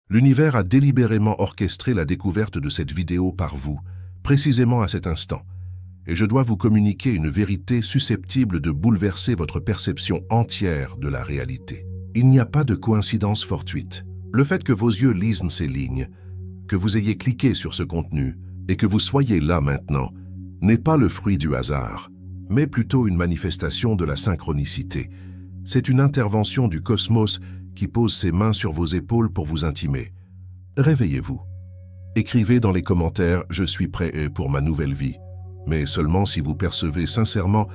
L'univers a délibérément orchestré la découverte de cette vidéo par vous, précisément à cet instant. Et je dois vous communiquer une vérité susceptible de bouleverser votre perception entière de la réalité. Il n'y a pas de coïncidence fortuite. Le fait que vos yeux lisent ces lignes, que vous ayez cliqué sur ce contenu et que vous soyez là maintenant, n'est pas le fruit du hasard, mais plutôt une manifestation de la synchronicité. C'est une intervention du cosmos qui pose ses mains sur vos épaules pour vous intimer. Réveillez-vous. Écrivez dans les commentaires « Je suis prêt pour ma nouvelle vie », mais seulement si vous percevez sincèrement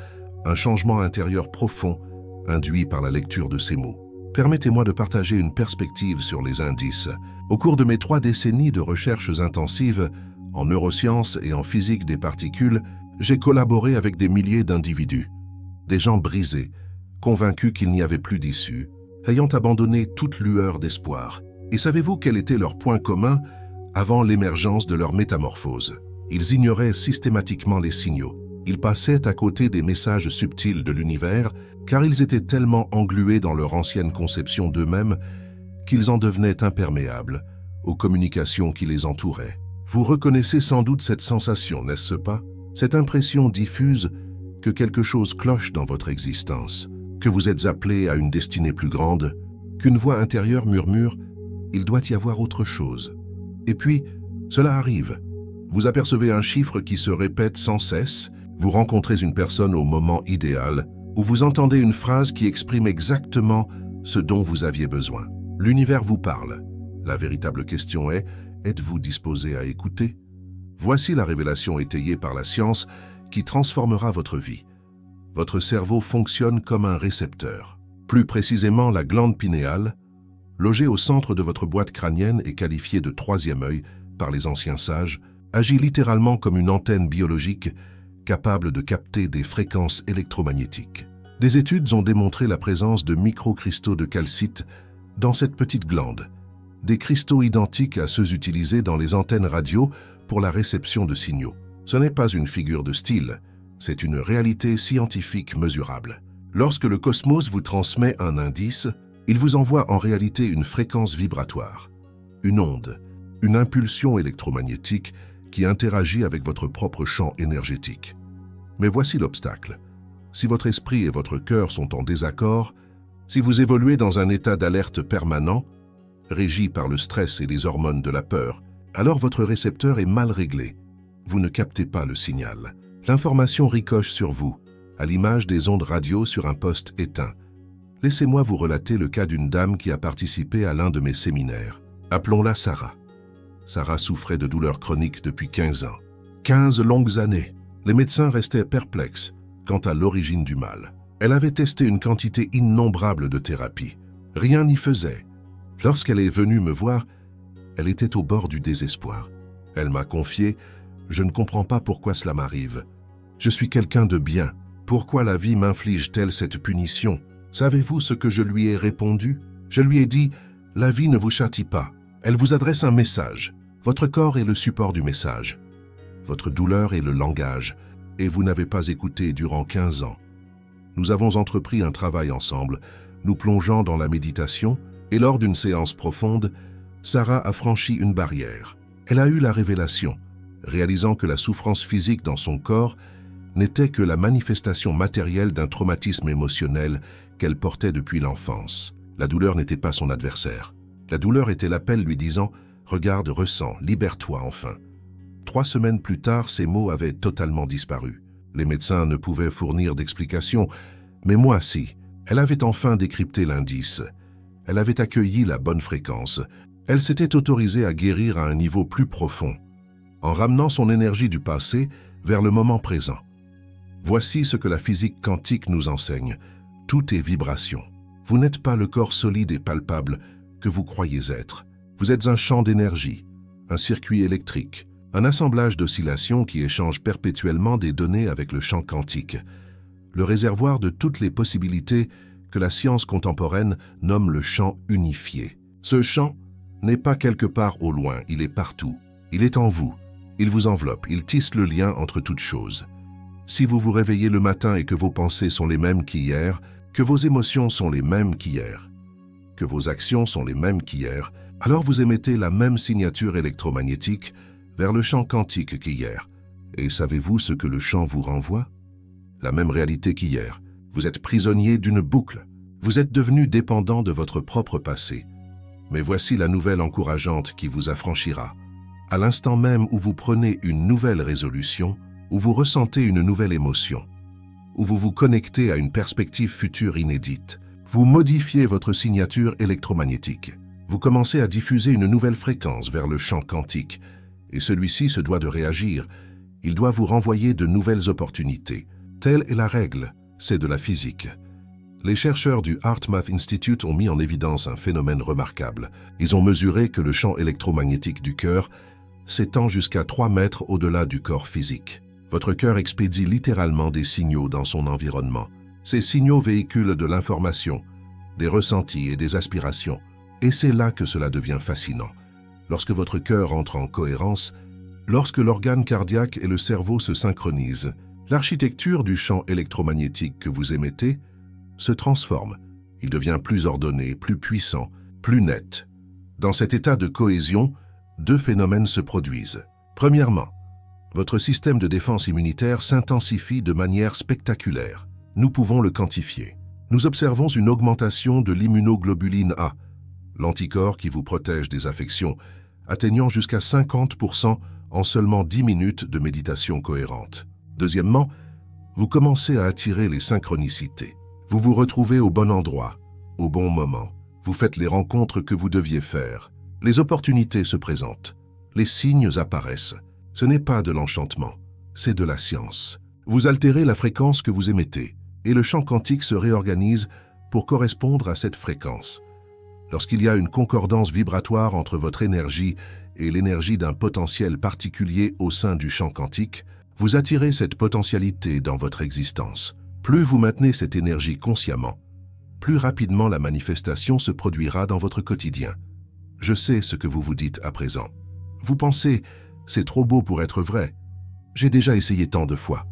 un changement intérieur profond induit par la lecture de ces mots. Permettez-moi de partager une perspective sur les indices. Au cours de mes 3 décennies de recherches intensives en neurosciences et en physique des particules, j'ai collaboré avec des milliers d'individus, des gens brisés, convaincus qu'il n'y avait plus d'issue, ayant abandonné toute lueur d'espoir. Et savez-vous quel était leur point commun avant l'émergence de leur métamorphose? Ils ignoraient systématiquement les signaux. Ils passaient à côté des messages subtils de l'univers car ils étaient tellement englués dans leur ancienne conception d'eux-mêmes qu'ils en devenaient imperméables aux communications qui les entouraient. Vous reconnaissez sans doute cette sensation, n'est-ce pas? Cette impression diffuse que quelque chose cloche dans votre existence, que vous êtes appelé à une destinée plus grande, qu'une voix intérieure murmure « il doit y avoir autre chose ». Et puis, cela arrive. Vous apercevez un chiffre qui se répète sans cesse, vous rencontrez une personne au moment idéal, ou vous entendez une phrase qui exprime exactement ce dont vous aviez besoin. L'univers vous parle. La véritable question est, êtes-vous disposé à écouter? Voici la révélation étayée par la science qui transformera votre vie. Votre cerveau fonctionne comme un récepteur. Plus précisément, la glande pinéale, logée au centre de votre boîte crânienne et qualifiée de troisième œil par les anciens sages, agit littéralement comme une antenne biologique capable de capter des fréquences électromagnétiques. Des études ont démontré la présence de microcristaux de calcite dans cette petite glande, des cristaux identiques à ceux utilisés dans les antennes radio pour la réception de signaux. Ce n'est pas une figure de style, c'est une réalité scientifique mesurable. Lorsque le cosmos vous transmet un indice, il vous envoie en réalité une fréquence vibratoire, une onde, une impulsion électromagnétique qui interagit avec votre propre champ énergétique. Mais voici l'obstacle. Si votre esprit et votre cœur sont en désaccord, si vous évoluez dans un état d'alerte permanent, régi par le stress et les hormones de la peur, alors votre récepteur est mal réglé. Vous ne captez pas le signal. L'information ricoche sur vous, à l'image des ondes radio sur un poste éteint. Laissez-moi vous relater le cas d'une dame qui a participé à l'un de mes séminaires. Appelons-la Sarah. Sarah souffrait de douleurs chroniques depuis 15 ans. 15 longues années. Les médecins restaient perplexes quant à l'origine du mal. Elle avait testé une quantité innombrable de thérapies. Rien n'y faisait. Lorsqu'elle est venue me voir, elle était au bord du désespoir. Elle m'a confié « Je ne comprends pas pourquoi cela m'arrive. Je suis quelqu'un de bien. Pourquoi la vie m'inflige-t-elle cette punition? Savez-vous ce que je lui ai répondu? Je lui ai dit « La vie ne vous châtie pas. Elle vous adresse un message. Votre corps est le support du message. Votre douleur est le langage, et vous n'avez pas écouté durant 15 ans. Nous avons entrepris un travail ensemble, nous plongeant dans la méditation, et lors d'une séance profonde, Sarah a franchi une barrière. Elle a eu la révélation, réalisant que la souffrance physique dans son corps n'était que la manifestation matérielle d'un traumatisme émotionnel qu'elle portait depuis l'enfance. La douleur n'était pas son adversaire. La douleur était l'appel lui disant « Regarde, ressens, libère-toi enfin ». 3 semaines plus tard, ces mots avaient totalement disparu. Les médecins ne pouvaient fournir d'explications, mais moi si. Elle avait enfin décrypté l'indice. Elle avait accueilli la bonne fréquence. Elle s'était autorisée à guérir à un niveau plus profond, en ramenant son énergie du passé vers le moment présent. Voici ce que la physique quantique nous enseigne. Tout est vibration. Vous n'êtes pas le corps solide et palpable que vous croyez être. Vous êtes un champ d'énergie, un circuit électrique, un assemblage d'oscillations qui échangent perpétuellement des données avec le champ quantique, le réservoir de toutes les possibilités que la science contemporaine nomme le champ unifié. Ce champ n'est pas quelque part au loin, il est partout. Il est en vous, il vous enveloppe, il tisse le lien entre toutes choses. Si vous vous réveillez le matin et que vos pensées sont les mêmes qu'hier, que vos émotions sont les mêmes qu'hier, que vos actions sont les mêmes qu'hier, Alors vous émettez la même signature électromagnétique vers le champ quantique qu'hier. Et savez-vous ce que le champ vous renvoie? La même réalité qu'hier. Vous êtes prisonnier d'une boucle. Vous êtes devenu dépendant de votre propre passé. Mais voici la nouvelle encourageante qui vous affranchira. À l'instant même où vous prenez une nouvelle résolution, où vous ressentez une nouvelle émotion, où vous vous connectez à une perspective future inédite, vous modifiez votre signature électromagnétique. Vous commencez à diffuser une nouvelle fréquence vers le champ quantique, et celui-ci se doit de réagir. Il doit vous renvoyer de nouvelles opportunités. Telle est la règle, c'est de la physique. Les chercheurs du HeartMath Institute ont mis en évidence un phénomène remarquable. Ils ont mesuré que le champ électromagnétique du cœur s'étend jusqu'à 3 mètres au-delà du corps physique. Votre cœur expédie littéralement des signaux dans son environnement. Ces signaux véhiculent de l'information, des ressentis et des aspirations. Et c'est là que cela devient fascinant. Lorsque votre cœur entre en cohérence, lorsque l'organe cardiaque et le cerveau se synchronisent, l'architecture du champ électromagnétique que vous émettez se transforme. Il devient plus ordonné, plus puissant, plus net. Dans cet état de cohésion, 2 phénomènes se produisent. Premièrement, votre système de défense immunitaire s'intensifie de manière spectaculaire. Nous pouvons le quantifier. Nous observons une augmentation de l'immunoglobuline A, l'anticorps qui vous protège des affections, atteignant jusqu'à 50% en seulement 10 minutes de méditation cohérente. Deuxièmement, vous commencez à attirer les synchronicités. Vous vous retrouvez au bon endroit, au bon moment. Vous faites les rencontres que vous deviez faire. Les opportunités se présentent. Les signes apparaissent. Ce n'est pas de l'enchantement, c'est de la science. Vous altérez la fréquence que vous émettez, et le champ quantique se réorganise pour correspondre à cette fréquence. Lorsqu'il y a une concordance vibratoire entre votre énergie et l'énergie d'un potentiel particulier au sein du champ quantique, vous attirez cette potentialité dans votre existence. Plus vous maintenez cette énergie consciemment, plus rapidement la manifestation se produira dans votre quotidien. Je sais ce que vous vous dites à présent. Vous pensez, c'est trop beau pour être vrai. J'ai déjà essayé tant de fois.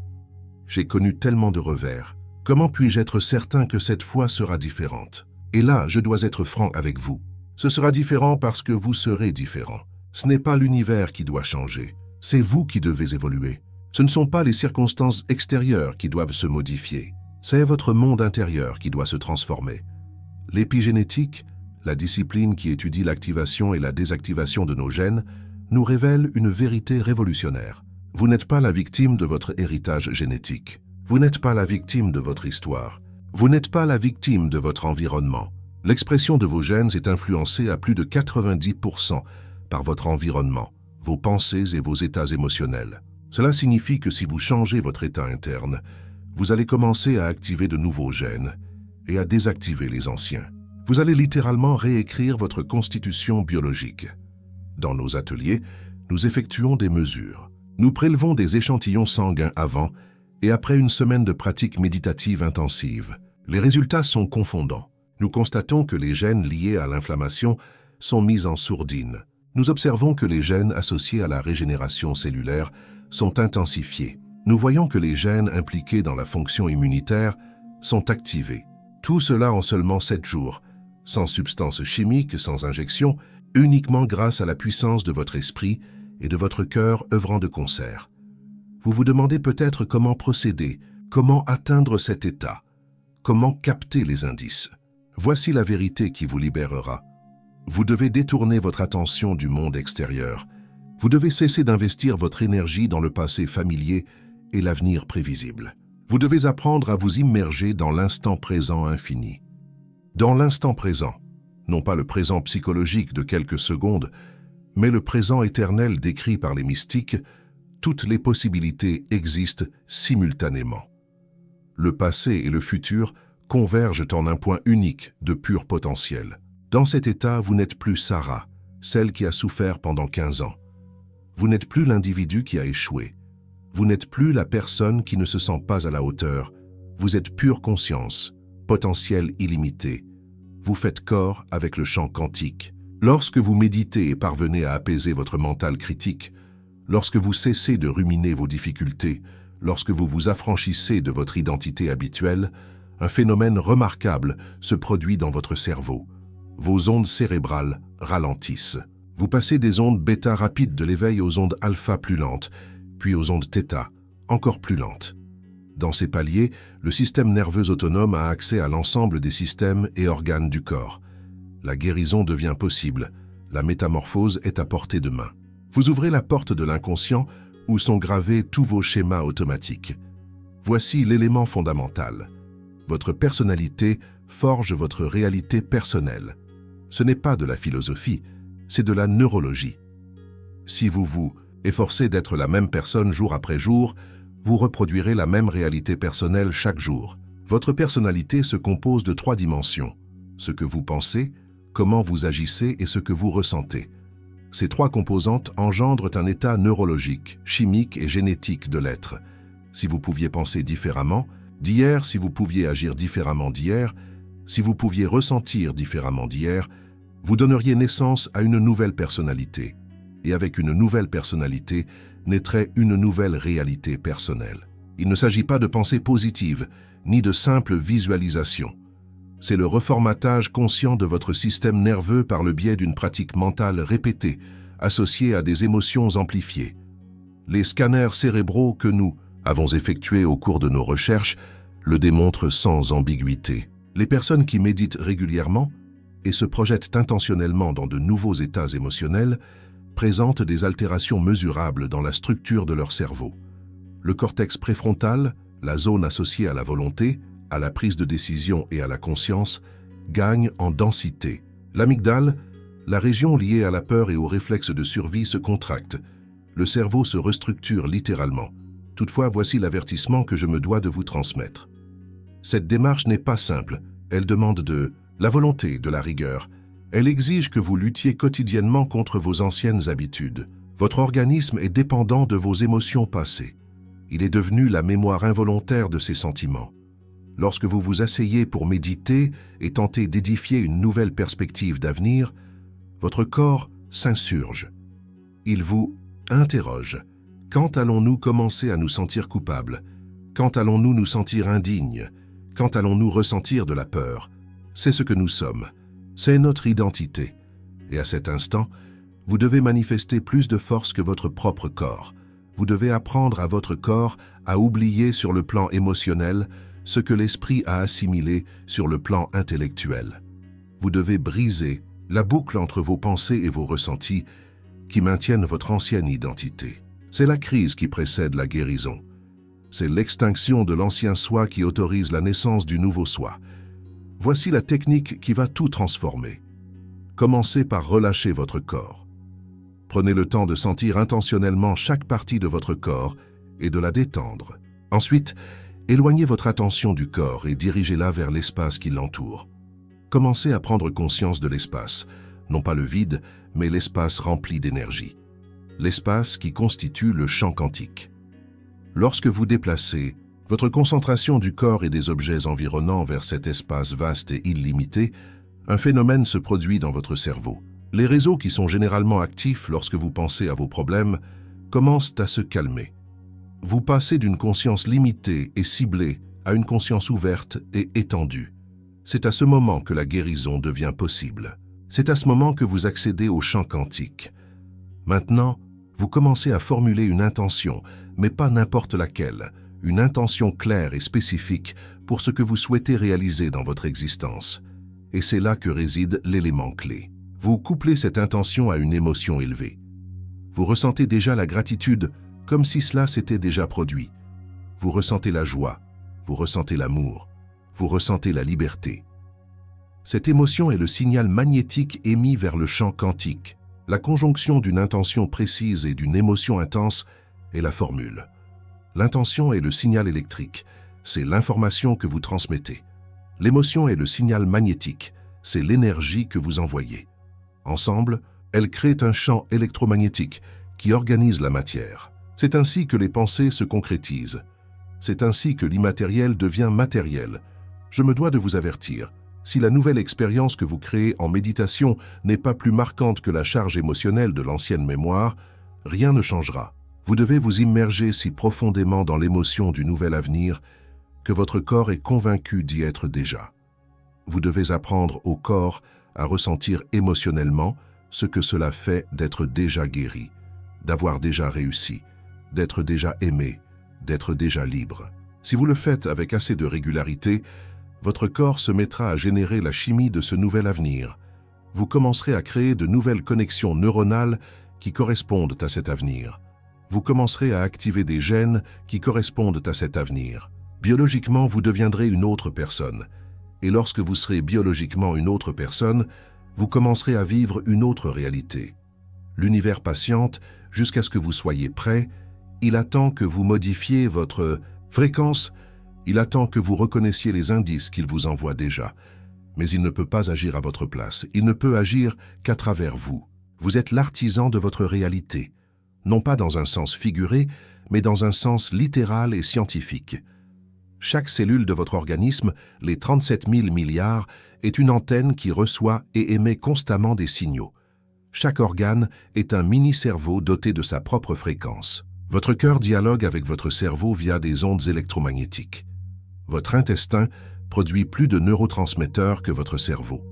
J'ai connu tellement de revers. Comment puis-je être certain que cette fois sera différente? Et là, je dois être franc avec vous. Ce sera différent parce que vous serez différent. Ce n'est pas l'univers qui doit changer. C'est vous qui devez évoluer. Ce ne sont pas les circonstances extérieures qui doivent se modifier. C'est votre monde intérieur qui doit se transformer. L'épigénétique, la discipline qui étudie l'activation et la désactivation de nos gènes, nous révèle une vérité révolutionnaire. Vous n'êtes pas la victime de votre héritage génétique. Vous n'êtes pas la victime de votre histoire. Vous n'êtes pas la victime de votre environnement. L'expression de vos gènes est influencée à plus de 90% par votre environnement, vos pensées et vos états émotionnels. Cela signifie que si vous changez votre état interne, vous allez commencer à activer de nouveaux gènes et à désactiver les anciens. Vous allez littéralement réécrire votre constitution biologique. Dans nos ateliers, nous effectuons des mesures. Nous prélevons des échantillons sanguins avant et après une semaine de pratique méditative intensive. Les résultats sont confondants. Nous constatons que les gènes liés à l'inflammation sont mis en sourdine. Nous observons que les gènes associés à la régénération cellulaire sont intensifiés. Nous voyons que les gènes impliqués dans la fonction immunitaire sont activés. Tout cela en seulement 7 jours, sans substances chimiques, sans injection, uniquement grâce à la puissance de votre esprit et de votre cœur œuvrant de concert. Vous vous demandez peut-être comment procéder, comment atteindre cet état, comment capter les indices. Voici la vérité qui vous libérera. Vous devez détourner votre attention du monde extérieur. Vous devez cesser d'investir votre énergie dans le passé familier et l'avenir prévisible. Vous devez apprendre à vous immerger dans l'instant présent infini. Dans l'instant présent, non pas le présent psychologique de quelques secondes, mais le présent éternel décrit par les mystiques, toutes les possibilités existent simultanément. Le passé et le futur convergent en un point unique de pur potentiel. Dans cet état, vous n'êtes plus Sarah, celle qui a souffert pendant 15 ans. Vous n'êtes plus l'individu qui a échoué. Vous n'êtes plus la personne qui ne se sent pas à la hauteur. Vous êtes pure conscience, potentiel illimité. Vous faites corps avec le champ quantique. Lorsque vous méditez et parvenez à apaiser votre mental critique, lorsque vous cessez de ruminer vos difficultés, lorsque vous vous affranchissez de votre identité habituelle, un phénomène remarquable se produit dans votre cerveau. Vos ondes cérébrales ralentissent. Vous passez des ondes bêta rapides de l'éveil aux ondes alpha plus lentes, puis aux ondes θ, encore plus lentes. Dans ces paliers, le système nerveux autonome a accès à l'ensemble des systèmes et organes du corps. La guérison devient possible, la métamorphose est à portée de main. Vous ouvrez la porte de l'inconscient où sont gravés tous vos schémas automatiques. Voici l'élément fondamental. Votre personnalité forge votre réalité personnelle. Ce n'est pas de la philosophie, c'est de la neurologie. Si vous vous efforcez d'être la même personne jour après jour, vous reproduirez la même réalité personnelle chaque jour. Votre personnalité se compose de 3 dimensions. Ce que vous pensez, comment vous agissez et ce que vous ressentez. Ces 3 composantes engendrent un état neurologique, chimique et génétique de l'être. Si vous pouviez penser différemment d'hier, si vous pouviez agir différemment d'hier, si vous pouviez ressentir différemment d'hier, vous donneriez naissance à une nouvelle personnalité. Et avec une nouvelle personnalité, naîtrait une nouvelle réalité personnelle. Il ne s'agit pas de pensée positive, ni de simple visualisation. C'est le reformatage conscient de votre système nerveux par le biais d'une pratique mentale répétée, associée à des émotions amplifiées. Les scanners cérébraux que nous avons effectués au cours de nos recherches le démontrent sans ambiguïté. Les personnes qui méditent régulièrement et se projettent intentionnellement dans de nouveaux états émotionnels présentent des altérations mesurables dans la structure de leur cerveau. Le cortex préfrontal, la zone associée à la volonté, à la prise de décision et à la conscience, gagne en densité. L'amygdale, la région liée à la peur et au réflexe de survie, se contracte. Le cerveau se restructure littéralement. Toutefois, voici l'avertissement que je me dois de vous transmettre. Cette démarche n'est pas simple. Elle demande de la volonté, de la rigueur. Elle exige que vous luttiez quotidiennement contre vos anciennes habitudes. Votre organisme est dépendant de vos émotions passées. Il est devenu la mémoire involontaire de ses sentiments. Lorsque vous vous asseyez pour méditer et tenter d'édifier une nouvelle perspective d'avenir, votre corps s'insurge. Il vous interroge. Quand allons-nous commencer à nous sentir coupables? Quand allons-nous nous sentir indignes? Quand allons-nous ressentir de la peur? C'est ce que nous sommes. C'est notre identité. Et à cet instant, vous devez manifester plus de force que votre propre corps. Vous devez apprendre à votre corps à oublier sur le plan émotionnel ce que l'esprit a assimilé sur le plan intellectuel. Vous devez briser la boucle entre vos pensées et vos ressentis qui maintiennent votre ancienne identité. C'est la crise qui précède la guérison. C'est l'extinction de l'ancien soi qui autorise la naissance du nouveau soi. Voici la technique qui va tout transformer. Commencez par relâcher votre corps. Prenez le temps de sentir intentionnellement chaque partie de votre corps et de la détendre. Ensuite, éloignez votre attention du corps et dirigez-la vers l'espace qui l'entoure. Commencez à prendre conscience de l'espace, non pas le vide, mais l'espace rempli d'énergie. L'espace qui constitue le champ quantique. Lorsque vous déplacez votre concentration du corps et des objets environnants vers cet espace vaste et illimité, un phénomène se produit dans votre cerveau. Les réseaux qui sont généralement actifs lorsque vous pensez à vos problèmes commencent à se calmer. Vous passez d'une conscience limitée et ciblée à une conscience ouverte et étendue. C'est à ce moment que la guérison devient possible. C'est à ce moment que vous accédez au champ quantique. Maintenant, vous commencez à formuler une intention, mais pas n'importe laquelle, une intention claire et spécifique pour ce que vous souhaitez réaliser dans votre existence. Et c'est là que réside l'élément clé. Vous couplez cette intention à une émotion élevée. Vous ressentez déjà la gratitude comme si cela s'était déjà produit. Vous ressentez la joie, vous ressentez l'amour, vous ressentez la liberté. Cette émotion est le signal magnétique émis vers le champ quantique. La conjonction d'une intention précise et d'une émotion intense est la formule. L'intention est le signal électrique, c'est l'information que vous transmettez. L'émotion est le signal magnétique, c'est l'énergie que vous envoyez. Ensemble, elles créent un champ électromagnétique qui organise la matière. C'est ainsi que les pensées se concrétisent. C'est ainsi que l'immatériel devient matériel. Je me dois de vous avertir, si la nouvelle expérience que vous créez en méditation n'est pas plus marquante que la charge émotionnelle de l'ancienne mémoire, rien ne changera. Vous devez vous immerger si profondément dans l'émotion du nouvel avenir que votre corps est convaincu d'y être déjà. Vous devez apprendre au corps à ressentir émotionnellement ce que cela fait d'être déjà guéri, d'avoir déjà réussi, d'être déjà aimé, d'être déjà libre. Si vous le faites avec assez de régularité, votre corps se mettra à générer la chimie de ce nouvel avenir. Vous commencerez à créer de nouvelles connexions neuronales qui correspondent à cet avenir. Vous commencerez à activer des gènes qui correspondent à cet avenir. Biologiquement, vous deviendrez une autre personne. Et lorsque vous serez biologiquement une autre personne, vous commencerez à vivre une autre réalité. L'univers patiente jusqu'à ce que vous soyez prêt. Il attend que vous modifiez votre fréquence. Il attend que vous reconnaissiez les indices qu'il vous envoie déjà. Mais il ne peut pas agir à votre place. Il ne peut agir qu'à travers vous. Vous êtes l'artisan de votre réalité. Non pas dans un sens figuré, mais dans un sens littéral et scientifique. Chaque cellule de votre organisme, les 37 000 milliards, est une antenne qui reçoit et émet constamment des signaux. Chaque organe est un mini-cerveau doté de sa propre fréquence. Votre cœur dialogue avec votre cerveau via des ondes électromagnétiques. Votre intestin produit plus de neurotransmetteurs que votre cerveau.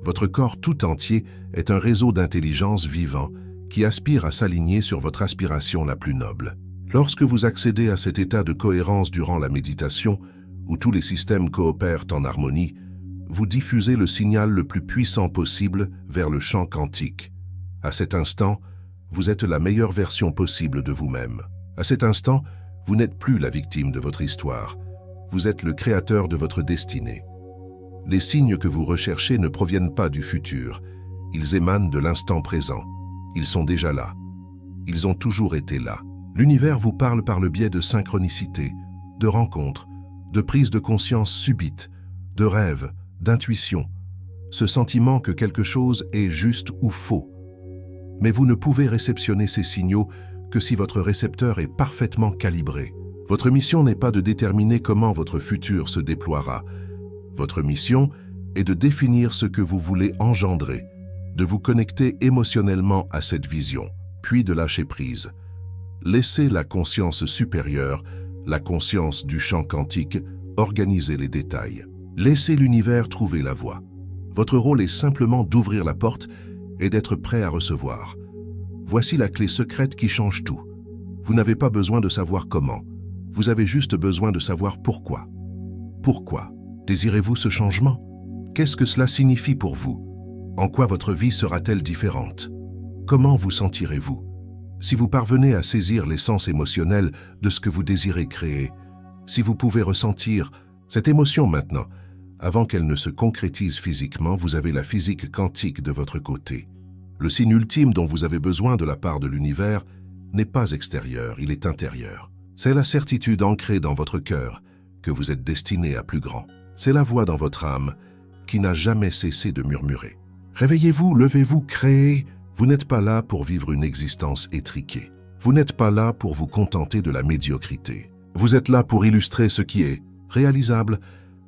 Votre corps tout entier est un réseau d'intelligence vivant qui aspire à s'aligner sur votre aspiration la plus noble. Lorsque vous accédez à cet état de cohérence durant la méditation, où tous les systèmes coopèrent en harmonie, vous diffusez le signal le plus puissant possible vers le champ quantique. À cet instant, vous êtes la meilleure version possible de vous-même. À cet instant, vous n'êtes plus la victime de votre histoire. Vous êtes le créateur de votre destinée. Les signes que vous recherchez ne proviennent pas du futur. Ils émanent de l'instant présent. Ils sont déjà là. Ils ont toujours été là. L'univers vous parle par le biais de synchronicité, de rencontres, de prises de conscience subites, de rêves, d'intuition, ce sentiment que quelque chose est juste ou faux. Mais vous ne pouvez réceptionner ces signaux que si votre récepteur est parfaitement calibré. Votre mission n'est pas de déterminer comment votre futur se déploiera. Votre mission est de définir ce que vous voulez engendrer, de vous connecter émotionnellement à cette vision, puis de lâcher prise. Laissez la conscience supérieure, la conscience du champ quantique, organiser les détails. Laissez l'univers trouver la voie. Votre rôle est simplement d'ouvrir la porte et d'être prêt à recevoir. Voici la clé secrète qui change tout. Vous n'avez pas besoin de savoir comment. Vous avez juste besoin de savoir pourquoi. Pourquoi? Désirez-vous ce changement? Qu'est-ce que cela signifie pour vous? En quoi votre vie sera-t-elle différente? Comment vous sentirez-vous? Si vous parvenez à saisir l'essence émotionnelle de ce que vous désirez créer, si vous pouvez ressentir cette émotion maintenant, avant qu'elle ne se concrétise physiquement, vous avez la physique quantique de votre côté. Le signe ultime dont vous avez besoin de la part de l'univers n'est pas extérieur, il est intérieur. C'est la certitude ancrée dans votre cœur que vous êtes destiné à plus grand. C'est la voix dans votre âme qui n'a jamais cessé de murmurer. Réveillez-vous, levez-vous, créez. Vous n'êtes pas là pour vivre une existence étriquée. Vous n'êtes pas là pour vous contenter de la médiocrité. Vous êtes là pour illustrer ce qui est réalisable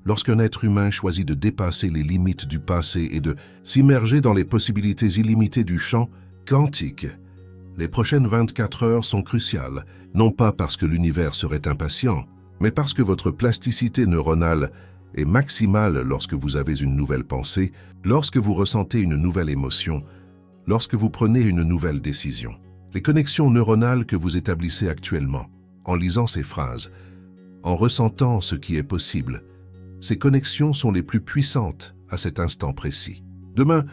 lorsqu'un être humain choisit de dépasser les limites du passé et de s'immerger dans les possibilités illimitées du champ quantique. Les prochaines 24 heures sont cruciales, non pas parce que l'univers serait impatient, mais parce que votre plasticité neuronale est maximale lorsque vous avez une nouvelle pensée, lorsque vous ressentez une nouvelle émotion, lorsque vous prenez une nouvelle décision. Les connexions neuronales que vous établissez actuellement, en lisant ces phrases, en ressentant ce qui est possible, ces connexions sont les plus puissantes à cet instant précis. Demain,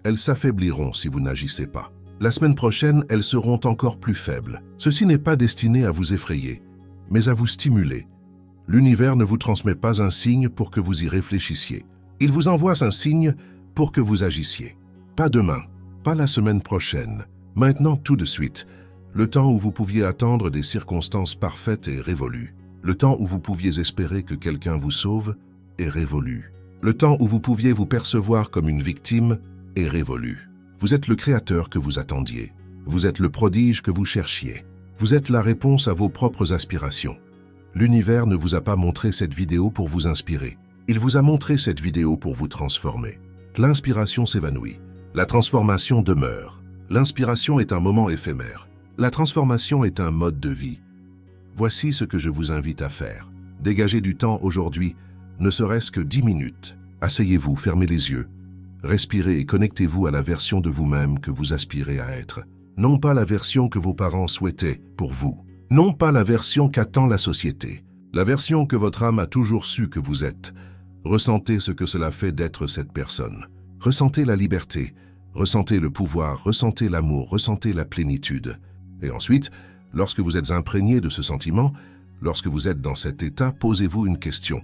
elles s'affaibliront si vous n'agissez pas. La semaine prochaine, elles seront encore plus faibles. Ceci n'est pas destiné à vous effrayer, mais à vous stimuler. L'univers ne vous transmet pas un signe pour que vous y réfléchissiez. Il vous envoie un signe pour que vous agissiez. Pas demain, pas la semaine prochaine, maintenant tout de suite. Le temps où vous pouviez attendre des circonstances parfaites est révolu. Le temps où vous pouviez espérer que quelqu'un vous sauve est révolu. Le temps où vous pouviez vous percevoir comme une victime est révolu. Vous êtes le créateur que vous attendiez. Vous êtes le prodige que vous cherchiez. Vous êtes la réponse à vos propres aspirations. L'univers ne vous a pas montré cette vidéo pour vous inspirer. Il vous a montré cette vidéo pour vous transformer. L'inspiration s'évanouit. La transformation demeure. L'inspiration est un moment éphémère. La transformation est un mode de vie. Voici ce que je vous invite à faire. Dégagez du temps aujourd'hui, ne serait-ce que 10 minutes. Asseyez-vous, fermez les yeux. Respirez et connectez-vous à la version de vous-même que vous aspirez à être. Non pas la version que vos parents souhaitaient pour vous. Non pas la version qu'attend la société. La version que votre âme a toujours su que vous êtes. Ressentez ce que cela fait d'être cette personne. Ressentez la liberté, ressentez le pouvoir, ressentez l'amour, ressentez la plénitude. Et ensuite, lorsque vous êtes imprégné de ce sentiment, lorsque vous êtes dans cet état, posez-vous une question.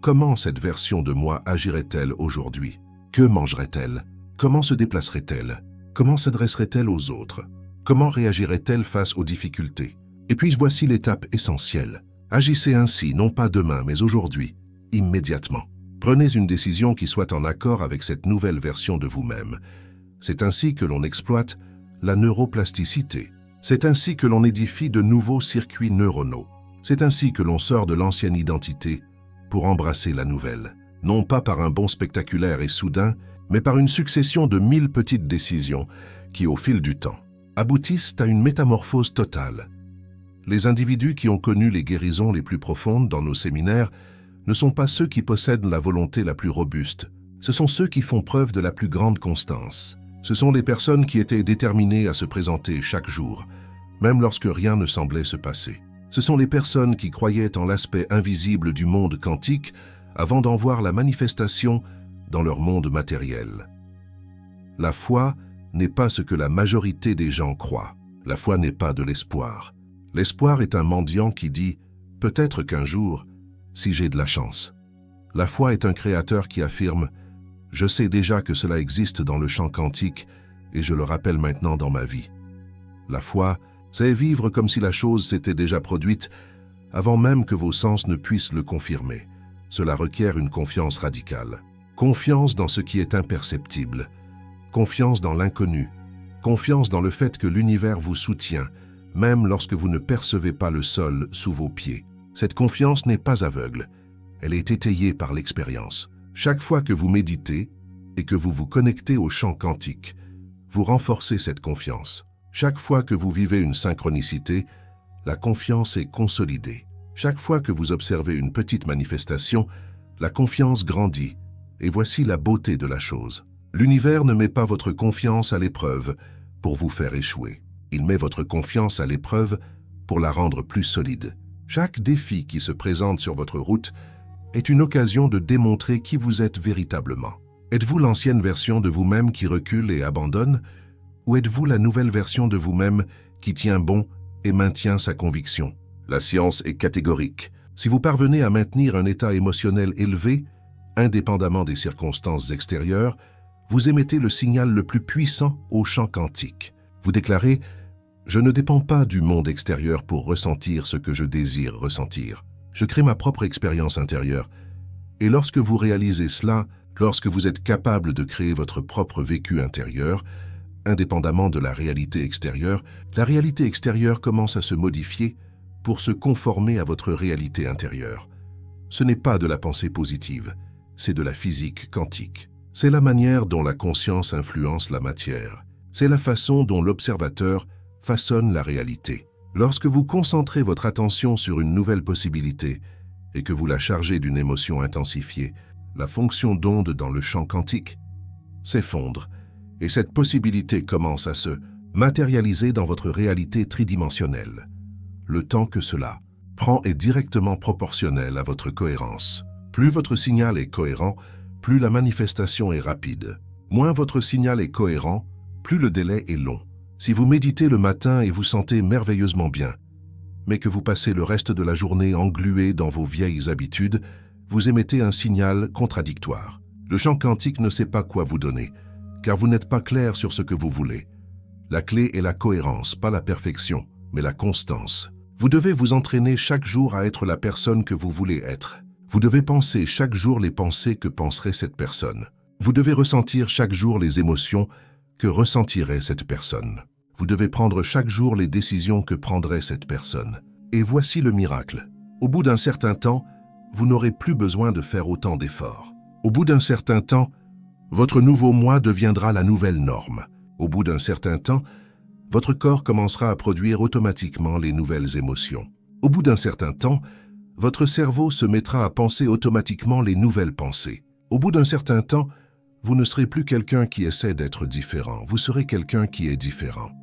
Comment cette version de moi agirait-elle aujourd'hui? Que mangerait-elle? Comment se déplacerait-elle? Comment s'adresserait-elle aux autres? Comment réagirait-elle face aux difficultés? Et puis voici l'étape essentielle. Agissez ainsi, non pas demain, mais aujourd'hui, immédiatement. Prenez une décision qui soit en accord avec cette nouvelle version de vous-même. C'est ainsi que l'on exploite la neuroplasticité. C'est ainsi que l'on édifie de nouveaux circuits neuronaux. C'est ainsi que l'on sort de l'ancienne identité pour embrasser la nouvelle. Non pas par un bond spectaculaire et soudain, mais par une succession de 1000 petites décisions qui, au fil du temps, aboutissent à une métamorphose totale. Les individus qui ont connu les guérisons les plus profondes dans nos séminaires ne sont pas ceux qui possèdent la volonté la plus robuste, ce sont ceux qui font preuve de la plus grande constance. Ce sont les personnes qui étaient déterminées à se présenter chaque jour, même lorsque rien ne semblait se passer. Ce sont les personnes qui croyaient en l'aspect invisible du monde quantique avant d'en voir la manifestation dans leur monde matériel. La foi n'est pas ce que la majorité des gens croient. La foi n'est pas de l'espoir. L'espoir est un mendiant qui dit « peut-être qu'un jour, si j'ai de la chance ». La foi est un créateur qui affirme « je sais déjà que cela existe dans le champ quantique et je le rappelle maintenant dans ma vie ». La foi, c'est vivre comme si la chose s'était déjà produite avant même que vos sens ne puissent le confirmer. Cela requiert une confiance radicale. Confiance dans ce qui est imperceptible. Confiance dans l'inconnu. Confiance dans le fait que l'univers vous soutient, même lorsque vous ne percevez pas le sol sous vos pieds. Cette confiance n'est pas aveugle. Elle est étayée par l'expérience. Chaque fois que vous méditez et que vous vous connectez au champ quantique, vous renforcez cette confiance. Chaque fois que vous vivez une synchronicité, la confiance est consolidée. Chaque fois que vous observez une petite manifestation, la confiance grandit. Et voici la beauté de la chose. L'univers ne met pas votre confiance à l'épreuve pour vous faire échouer. Il met votre confiance à l'épreuve pour la rendre plus solide. Chaque défi qui se présente sur votre route est une occasion de démontrer qui vous êtes véritablement. Êtes-vous l'ancienne version de vous-même qui recule et abandonne, ou êtes-vous la nouvelle version de vous-même qui tient bon et maintient sa conviction? La science est catégorique. Si vous parvenez à maintenir un état émotionnel élevé, indépendamment des circonstances extérieures, vous émettez le signal le plus puissant au champ quantique. Vous déclarez « Je ne dépends pas du monde extérieur pour ressentir ce que je désire ressentir. Je crée ma propre expérience intérieure. » Et lorsque vous réalisez cela, lorsque vous êtes capable de créer votre propre vécu intérieur, indépendamment de la réalité extérieure commence à se modifier pour se conformer à votre réalité intérieure. Ce n'est pas de la pensée positive, c'est de la physique quantique. C'est la manière dont la conscience influence la matière. C'est la façon dont l'observateur façonne la réalité. Lorsque vous concentrez votre attention sur une nouvelle possibilité et que vous la chargez d'une émotion intensifiée, la fonction d'onde dans le champ quantique s'effondre et cette possibilité commence à se matérialiser dans votre réalité tridimensionnelle. Le temps que cela prend est directement proportionnel à votre cohérence. Plus votre signal est cohérent, plus la manifestation est rapide. Moins votre signal est cohérent, plus le délai est long. Si vous méditez le matin et vous sentez merveilleusement bien, mais que vous passez le reste de la journée englué dans vos vieilles habitudes, vous émettez un signal contradictoire. Le champ quantique ne sait pas quoi vous donner, car vous n'êtes pas clair sur ce que vous voulez. La clé est la cohérence, pas la perfection, mais la constance. Vous devez vous entraîner chaque jour à être la personne que vous voulez être. Vous devez penser chaque jour les pensées que penserait cette personne. Vous devez ressentir chaque jour les émotions que ressentirait cette personne. Vous devez prendre chaque jour les décisions que prendrait cette personne. Et voici le miracle. Au bout d'un certain temps, vous n'aurez plus besoin de faire autant d'efforts. Au bout d'un certain temps, votre nouveau moi deviendra la nouvelle norme. Au bout d'un certain temps, votre corps commencera à produire automatiquement les nouvelles émotions. Au bout d'un certain temps, votre cerveau se mettra à penser automatiquement les nouvelles pensées. Au bout d'un certain temps, Vous ne serez plus quelqu'un qui essaie d'être différent, vous serez quelqu'un qui est différent.